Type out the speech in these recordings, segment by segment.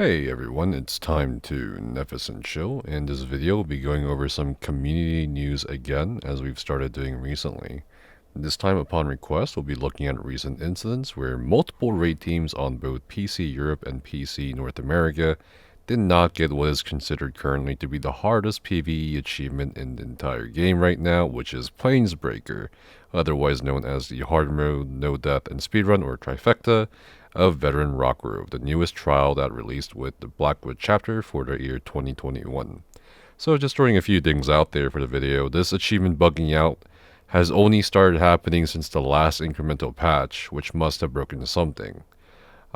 Hey everyone, it's time to Nephis and Chill. In this video, we'll be going over some community news again, as we've started doing recently. This time, upon request, we'll be looking at recent incidents where multiple raid teams on both PC Europe and PC North America did not get what is considered currently to be the hardest PvE achievement in the entire game right now, which is Planesbreaker, otherwise known as the hard mode, no death, and speedrun, or trifecta, of Veteran Rockgrove, the newest trial that released with the Blackwood chapter for the year 2021. So just throwing a few things out there for the video, this achievement bugging out has only started happening since the last incremental patch, which must have broken something.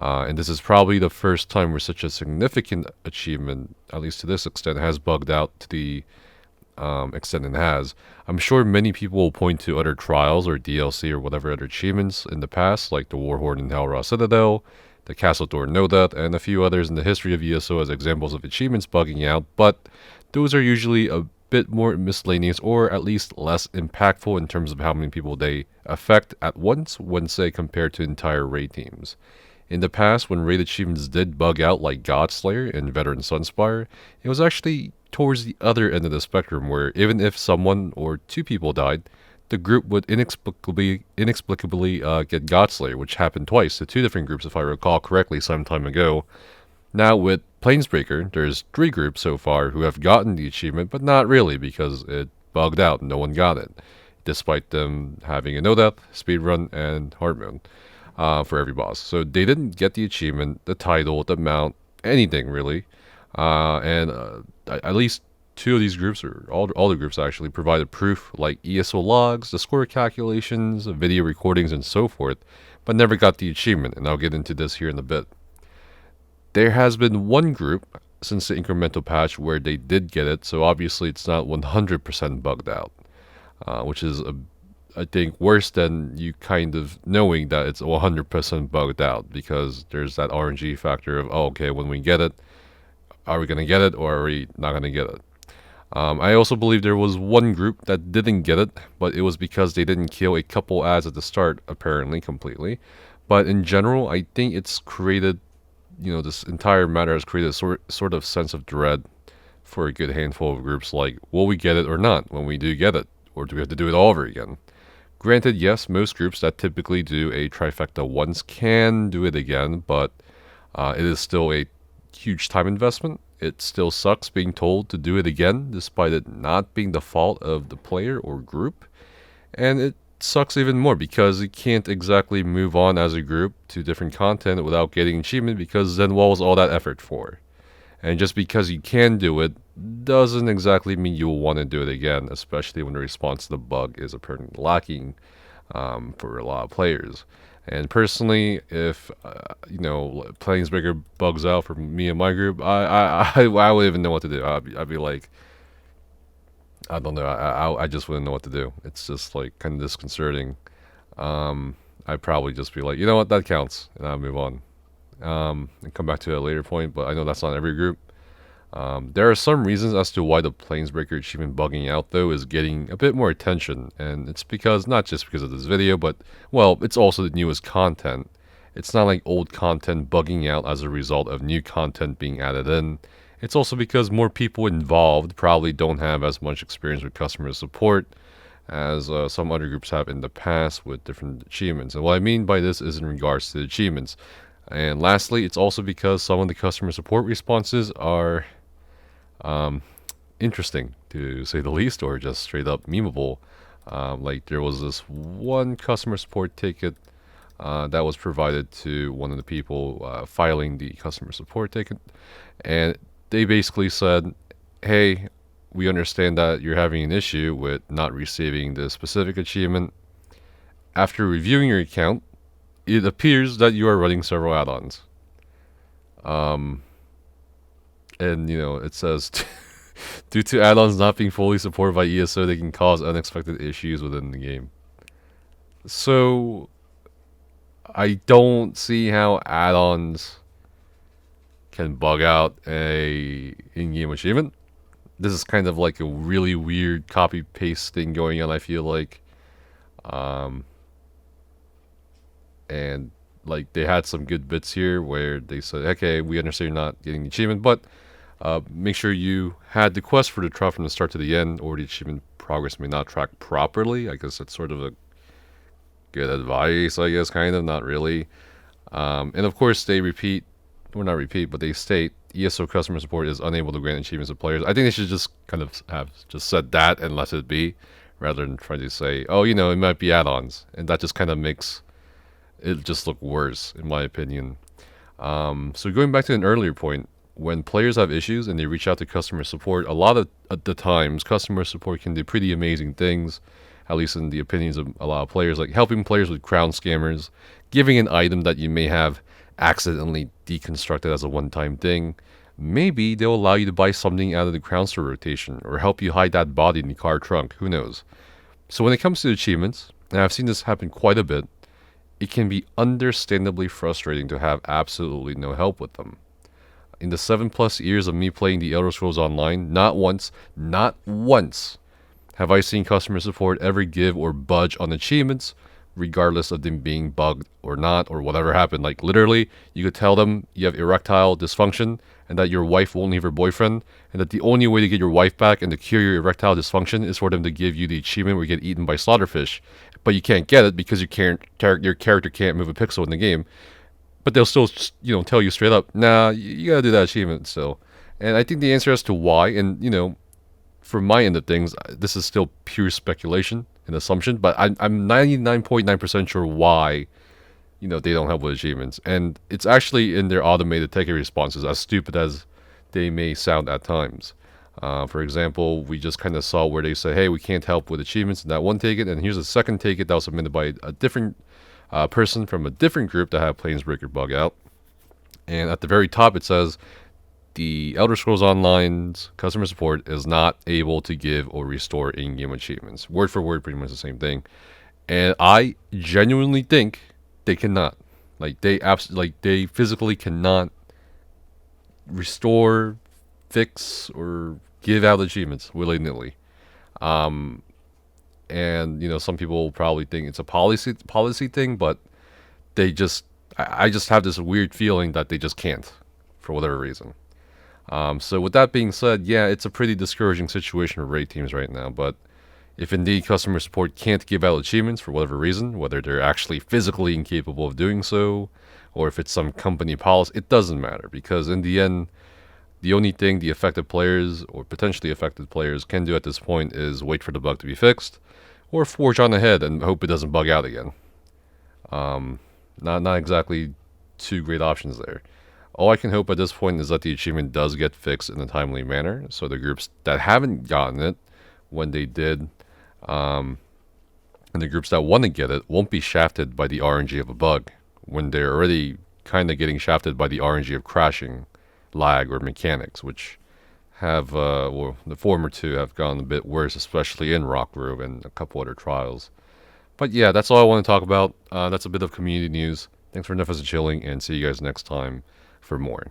And this is probably the first time where such a significant achievement, at least to this extent, has bugged out to the extent it has. I'm sure many people will point to other trials or DLC or whatever other achievements in the past, like the Warhorn and Hellraw Citadel, the Castle Door No Death, and a few others in the history of ESO as examples of achievements bugging out, but those are usually a bit more miscellaneous or at least less impactful in terms of how many people they affect at once when, say, compared to entire raid teams. In the past, when raid achievements did bug out like Godslayer and Veteran Sunspire, it was actually towards the other end of the spectrum where even if someone or two people died, the group would inexplicably get Godslayer, which happened twice to two different groups if I recall correctly some time ago. Now with Planesbreaker, there's 3 groups so far who have gotten the achievement, but not really because it bugged out and no one got it, despite them having a no-death, speedrun, and hard mode for every boss. So they didn't get the achievement, the title, the mount, anything really. At least 2 of these groups, or all the groups actually, provided proof like ESO logs, the score calculations, video recordings, and so forth, but never got the achievement, and I'll get into this here in a bit. There has been one group since the incremental patch where they did get it, so obviously it's not 100% bugged out, which is, I think, worse than you kind of knowing that it's 100% bugged out, because there's that RNG factor of, oh, okay, when we get it, are we going to get it or are we not going to get it? I also believe there was one group that didn't get it, but it was because they didn't kill a couple ads at the start, apparently, completely. But in general, I think it's created, this entire matter has created a sort of sense of dread for a good handful of groups, like, will we get it or not when we do get it? Or do we have to do it all over again? Granted, yes, most groups that typically do a trifecta once can do it again, but it is still a huge time investment. It still sucks being told to do it again, despite it not being the fault of the player or group. And it sucks even more because you can't exactly move on as a group to different content without getting achievement, because then what was all that effort for? And just because you can do it doesn't exactly mean you'll want to do it again, especially when the response to the bug is apparently lacking for a lot of players. And personally, if Planesbreaker bugs out for me and my group, I wouldn't even know what to do. I'd be like, I don't know. I just wouldn't know what to do. It's just like kind of disconcerting. I'd probably just be like, you know what, that counts, and I'll move on. And come back to a later point, but I know that's not every group. There are some reasons as to why the Planesbreaker achievement bugging out, though, is getting a bit more attention, and it's because, not just because of this video, but, well, it's also the newest content. It's not like old content bugging out as a result of new content being added in. It's also because more people involved probably don't have as much experience with customer support as some other groups have in the past with different achievements. And what I mean by this is in regards to the achievements. And lastly, it's also because some of the customer support responses are interesting, to say the least, or just straight up memeable. Like there was this one customer support ticket that was provided to one of the people filing the customer support ticket, and they basically said, hey, we understand that you're having an issue with not receiving the specific achievement. After reviewing your account, it appears that you are running several add-ons. And, it says, due to add-ons not being fully supported by ESO, they can cause unexpected issues within the game. So, I don't see how add-ons can bug out a in-game achievement. This is kind of like a really weird copy-paste thing going on, I feel like. And like they had some good bits here where they said, okay, we understand you're not getting the achievement, but make sure you had the quest for the trial from the start to the end, or the achievement progress may not track properly. I guess that's sort of a good advice, I guess, kind of, not really. And of course, they repeat, or not repeat, but they state ESO customer support is unable to grant achievements to players. I think they should just kind of have just said that and let it be, rather than trying to say, oh, you know, it might be add-ons. And that just kind of makes it just look worse, in my opinion. So going back to an earlier point, when players have issues and they reach out to customer support, a lot of the times, customer support can do pretty amazing things, at least in the opinions of a lot of players, like helping players with crown scammers, giving an item that you may have accidentally deconstructed as a one-time thing. Maybe they'll allow you to buy something out of the crown store rotation, or help you hide that body in the car trunk, who knows. So when it comes to achievements, and I've seen this happen quite a bit, it can be understandably frustrating to have absolutely no help with them. In the 7+ years of me playing the Elder Scrolls Online, not once have I seen customer support ever give or budge on achievements, regardless of them being bugged or not, or whatever happened. Like, literally, you could tell them you have erectile dysfunction, and that your wife won't leave her boyfriend, and that the only way to get your wife back and to cure your erectile dysfunction is for them to give you the achievement where you get eaten by slaughterfish. But you can't get it because your character can't move a pixel in the game. But they'll still, you know, tell you straight up, nah, you gotta do that achievement still. And I think the answer as to why, and, you know, from my end of things, this is still pure speculation and assumption, but I'm 99.9% sure why, you know, they don't help with achievements. And it's actually in their automated ticket responses, as stupid as they may sound at times. For example, we just kind of saw where they say, hey, we can't help with achievements in that one ticket, and here's a second ticket that was submitted by a different person from a different group that had Planesbreaker bug out. And at the very top it says, the Elder Scrolls Online's customer support is not able to give or restore in-game achievements. Word for word, pretty much the same thing. And I genuinely think they cannot. Like, they physically cannot restore, fix, or give out achievements willy-nilly. And, you know, some people probably think it's a policy thing, but I just have this weird feeling that they just can't, for whatever reason. So with that being said, yeah, it's a pretty discouraging situation for raid teams right now, but if indeed customer support can't give out achievements for whatever reason, whether they're actually physically incapable of doing so, or if it's some company policy, it doesn't matter, because in the end, the only thing the affected players, or potentially affected players, can do at this point is wait for the bug to be fixed, or forge on ahead and hope it doesn't bug out again. Not exactly two great options there. All I can hope at this point is that the achievement does get fixed in a timely manner, so the groups that haven't gotten it, when they did, and the groups that want to get it, won't be shafted by the RNG of a bug, when they're already kind of getting shafted by the RNG of crashing, lag, or mechanics, which have, well, the former two have gone a bit worse, especially in Rock Grove and a couple other trials. But yeah, that's all I want to talk about. That's a bit of community news. Thanks for enough as a chilling, and see you guys next time for more.